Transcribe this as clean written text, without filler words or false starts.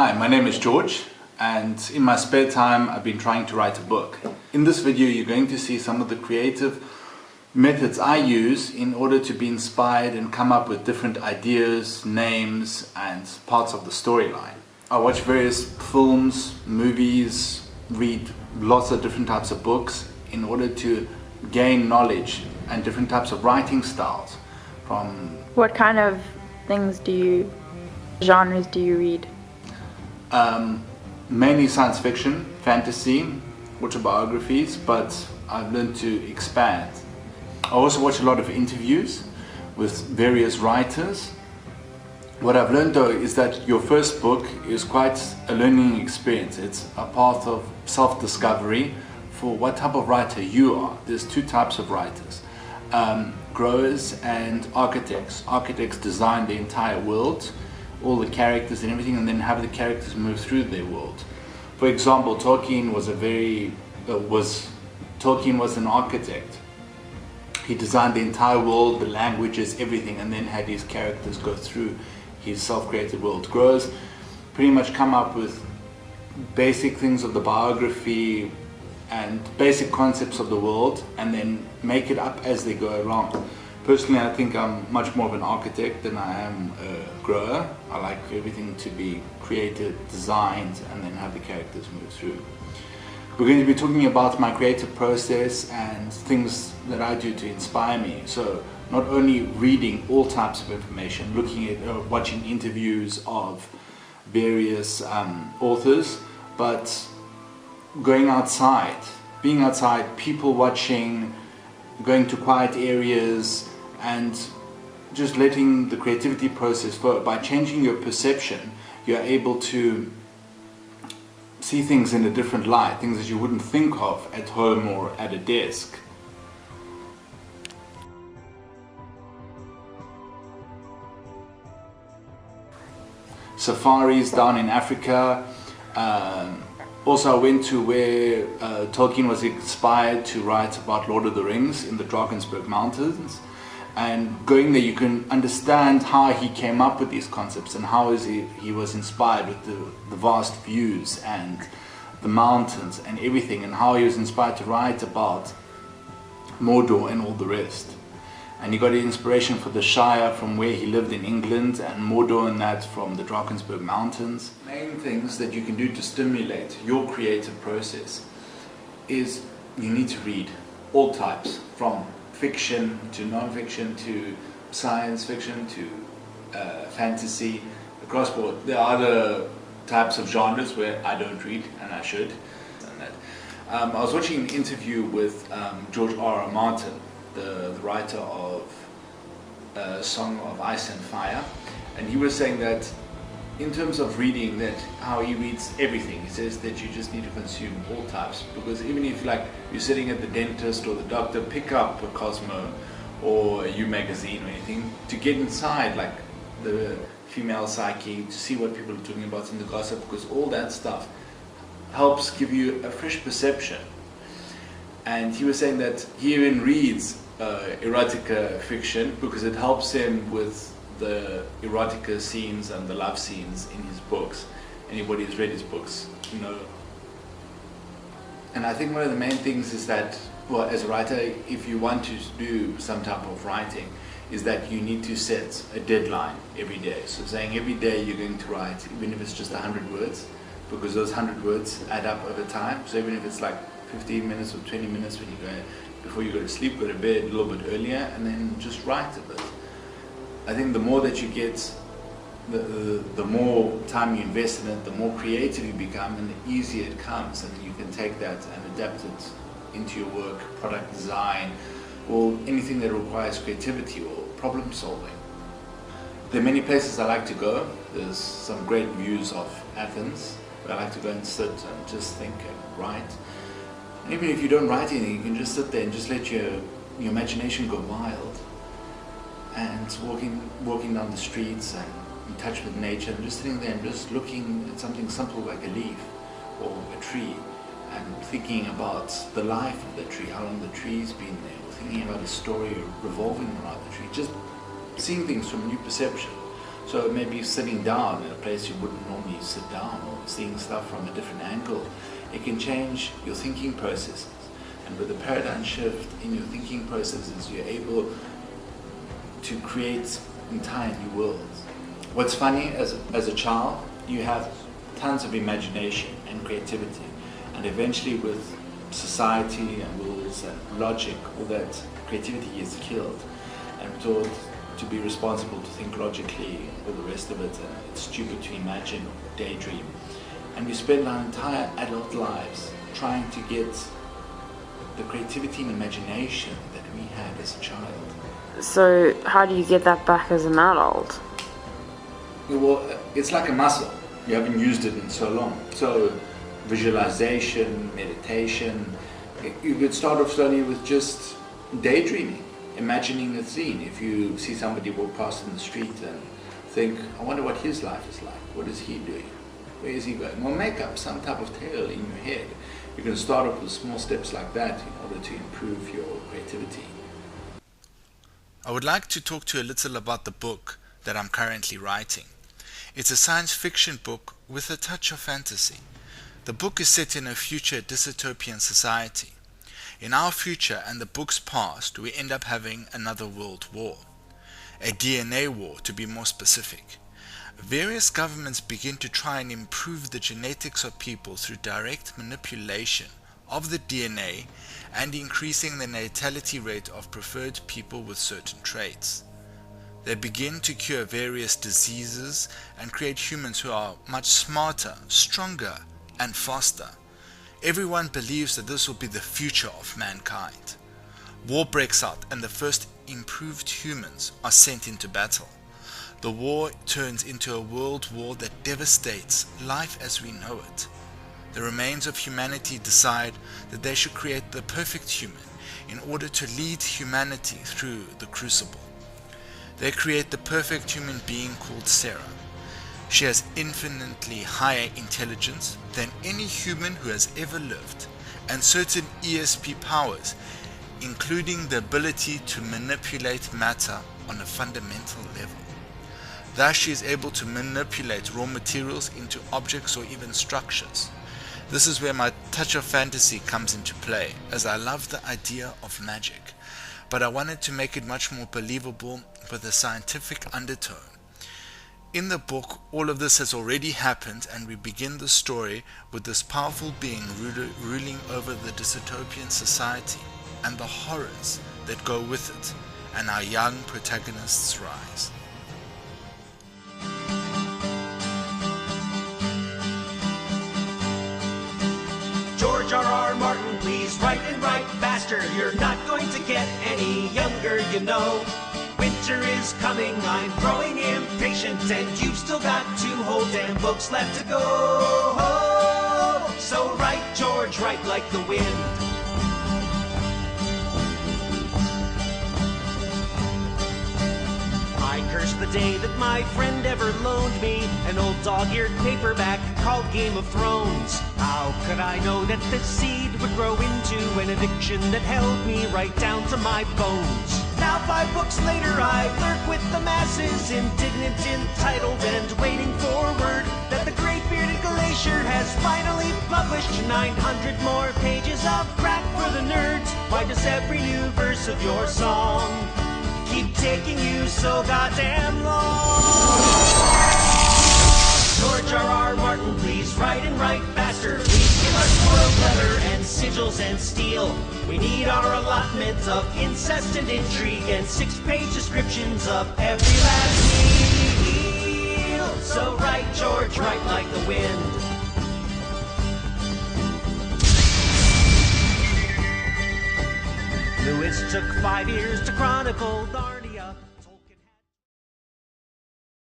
Hi, my name is George, and in my spare time I've been trying to write a book. In this video you're going to see some of the creative methods I use in order to be inspired and come up with different ideas, names and parts of the storyline. I watch various films, movies, read lots of different types of books in order to gain knowledge and different types of writing styles. What kind of genres do you read? Mainly science fiction, fantasy, autobiographies, but I've learned to expand. I also watch a lot of interviews with various writers. What I've learned though is that your first book is quite a learning experience. It's a path of self-discovery for what type of writer you are. There's two types of writers, growers and architects. Architects design the entire world, all the characters and everything, and then have the characters move through their world. For example, Tolkien was an architect. He designed the entire world, the languages, everything, and then had his characters go through his self-created world. Growers pretty much come up with basic things of the biography and basic concepts of the world and then make it up as they go along. Personally, I think I'm much more of an architect than I am a grower. I like everything to be created, designed, and then have the characters move through. We're going to be talking about my creative process and things that I do to inspire me. So not only reading all types of information, looking at, watching interviews of various authors, but going outside, being outside, people watching, going to quiet areas, and just letting the creativity process flow. By changing your perception, you're able to see things in a different light, things that you wouldn't think of at home or at a desk. Safaris down in Africa. Also I went to where Tolkien was inspired to write about Lord of the Rings in the Drakensberg Mountains. And going there you can understand how he came up with these concepts and how he was inspired with the vast views and the mountains and everything, and how he was inspired to write about Mordor and all the rest. And he got inspiration for the Shire from where he lived in England, and Mordor and that from the Drakensberg Mountains. Main things that you can do to stimulate your creative process is you need to read all types, from fiction to non-fiction to science fiction to fantasy, across board. There are other types of genres where I don't read and I should. I was watching an interview with George Martin, the writer of Song of Ice and Fire, and he was saying that in terms of reading, that how he reads everything. He says that you just need to consume all types, because even if you're sitting at the dentist or the doctor, pick up a Cosmo or a You magazine or anything to get inside like the female psyche, to see what people are talking about in the gossip, because all that stuff helps give you a fresh perception. And he was saying that he even reads erotica fiction because it helps him with the erotica scenes and the love scenes in his books. Anybody who's read his books, you know. And I think one of the main things is that, well, as a writer, if you want to do some type of writing, is that you need to set a deadline every day. So saying every day you're going to write, even if it's just 100 words, because those 100 words add up over time. So even if it's like 15 minutes or 20 minutes when you go, before you go to sleep, go to bed a little bit earlier, and then just write a bit. I think the more that you get, the more time you invest in it, the more creative you become, and the easier it comes, and you can take that and adapt it into your work, product design, or anything that requires creativity or problem solving. There are many places I like to go. There's some great views of Athens, where I like to go and sit and just think and write. And even if you don't write anything, you can just sit there and just let your imagination go wild. And walking down the streets and in touch with nature, and just sitting there and just looking at something simple like a leaf or a tree, and thinking about the life of the tree, how long the tree's been there, or thinking about a story revolving around the tree, just seeing things from a new perception. So maybe sitting down in a place you wouldn't normally sit down, or seeing stuff from a different angle. It can change your thinking processes. And with a paradigm shift in your thinking processes, you're able to create entire new worlds. What's funny, as a child, you have tons of imagination and creativity. And eventually with society and rules and logic, all that creativity is killed and taught to be responsible, to think logically, all the rest of it. It's stupid to imagine or daydream. And we spend our entire adult lives trying to get the creativity and imagination that we had as a child. So how do you get that back as an adult? Well, it's like a muscle. You haven't used it in so long. So visualization, meditation, you could start off slowly with just daydreaming, imagining a scene. If you see somebody walk past in the street and think, I wonder what his life is like. What is he doing? Where is he going? Well, make up some type of tale in your head. You can start off with small steps like that in order to improve your creativity. I would like to talk to you a little about the book that I'm currently writing. It's a science fiction book with a touch of fantasy. The book is set in a future dystopian society. In our future and the book's past, we end up having another world war. A DNA war, to be more specific. Various governments begin to try and improve the genetics of people through direct manipulation of the DNA and increasing the natality rate of preferred people with certain traits. They begin to cure various diseases and create humans who are much smarter, stronger, and faster. Everyone believes that this will be the future of mankind. War breaks out and the first improved humans are sent into battle. The war turns into a world war that devastates life as we know it. The remains of humanity decide that they should create the perfect human in order to lead humanity through the crucible. They create the perfect human being called Sarah. She has infinitely higher intelligence than any human who has ever lived, and certain ESP powers, including the ability to manipulate matter on a fundamental level. Thus she is able to manipulate raw materials into objects or even structures. This is where my touch of fantasy comes into play, as I love the idea of magic, but I wanted to make it much more believable with a scientific undertone. In the book, all of this has already happened, and we begin the story with this powerful being ruling over the dystopian society and the horrors that go with it, and our young protagonists rise. George R.R. Martin, please write and write faster. You're not going to get any younger, you know. Winter is coming, I'm growing impatient, and you've still got 2 whole damn books left to go. So write, George, write like the wind. I curse the day that my friend ever loaned me an old dog-eared paperback called Game of Thrones. How could I know that this seed would grow into an addiction that held me right down to my bones? Now 5 books later I lurk with the masses, indignant, entitled, and waiting for word that the great bearded glacier has finally published 900 more pages of crap for the nerds. Why does every new verse of your song keep taking you so goddamn long? George R.R. Martin, please write and write faster. Please give us spoiled leather and sigils and steel. We need our allotment of incest and intrigue and 6-page descriptions of every last meal. So write, George, write like the wind. Lewis took 5 years to chronicle Narnia.